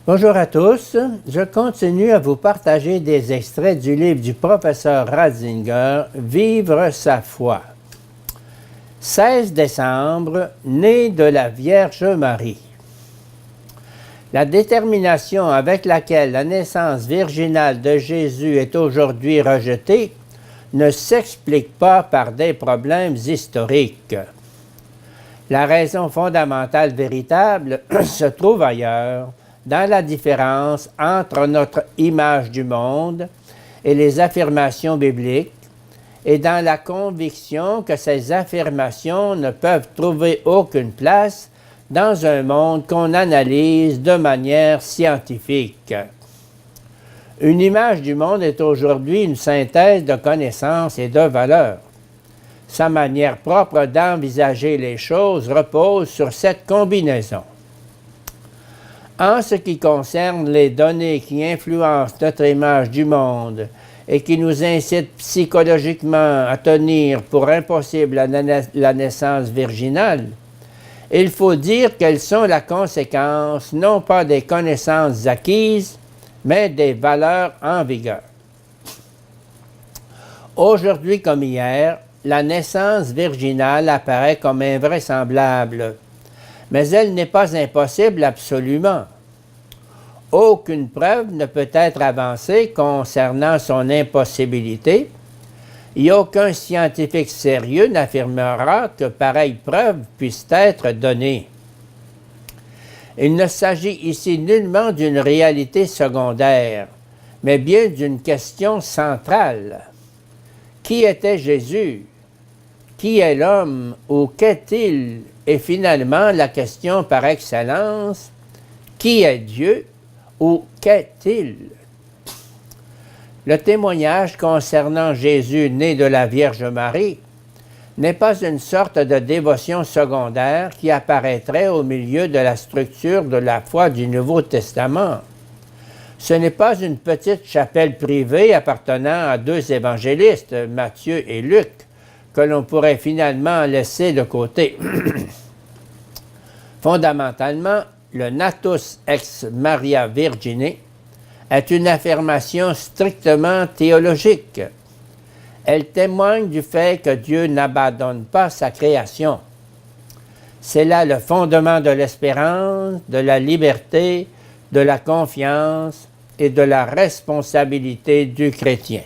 Bonjour à tous, je continue à vous partager des extraits du livre du professeur Ratzinger, Vivre sa foi. 16 décembre, né de la Vierge Marie. La détermination avec laquelle la naissance virginale de Jésus est aujourd'hui rejetée ne s'explique pas par des problèmes historiques. La raison fondamentale véritable se trouve ailleurs, dans la différence entre notre image du monde et les affirmations bibliques, et dans la conviction que ces affirmations ne peuvent trouver aucune place dans un monde qu'on analyse de manière scientifique. Une image du monde est aujourd'hui une synthèse de connaissances et de valeurs. Sa manière propre d'envisager les choses repose sur cette combinaison. En ce qui concerne les données qui influencent notre image du monde et qui nous incitent psychologiquement à tenir pour impossible la naissance virginale, il faut dire qu'elles sont la conséquence non pas des connaissances acquises, mais des valeurs en vigueur. Aujourd'hui comme hier, la naissance virginale apparaît comme invraisemblable, mais elle n'est pas impossible absolument. Aucune preuve ne peut être avancée concernant son impossibilité, et aucun scientifique sérieux n'affirmera que pareille preuve puisse être donnée. Il ne s'agit ici nullement d'une réalité secondaire, mais bien d'une question centrale. Qui était Jésus? Qui est l'homme ou qu'est-il? Et finalement, la question par excellence, qui est Dieu ou qu'est-il? Le témoignage concernant Jésus né de la Vierge Marie n'est pas une sorte de dévotion secondaire qui apparaîtrait au milieu de la structure de la foi du Nouveau Testament. Ce n'est pas une petite chapelle privée appartenant à deux évangélistes, Matthieu et Luc, que l'on pourrait finalement laisser de côté. Fondamentalement, le natus ex Maria Virgine est une affirmation strictement théologique. Elle témoigne du fait que Dieu n'abandonne pas sa création. C'est là le fondement de l'espérance, de la liberté, de la confiance et de la responsabilité du chrétien.